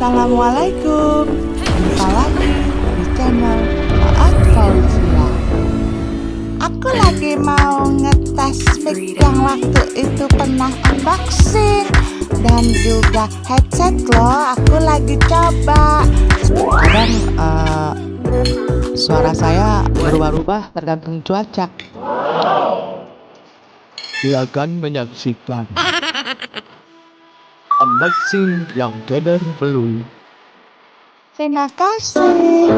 Assalamualaikum. Jumpa lagi di channel Fauziah. Aku lagi mau ngetes mic yang waktu itu pernah unboxing dan juga headset loh. Aku lagi coba. Kadang suara saya berubah-ubah tergantung cuaca. Silakan menyaksikan unboxing yang Keder belum. Terima kasih.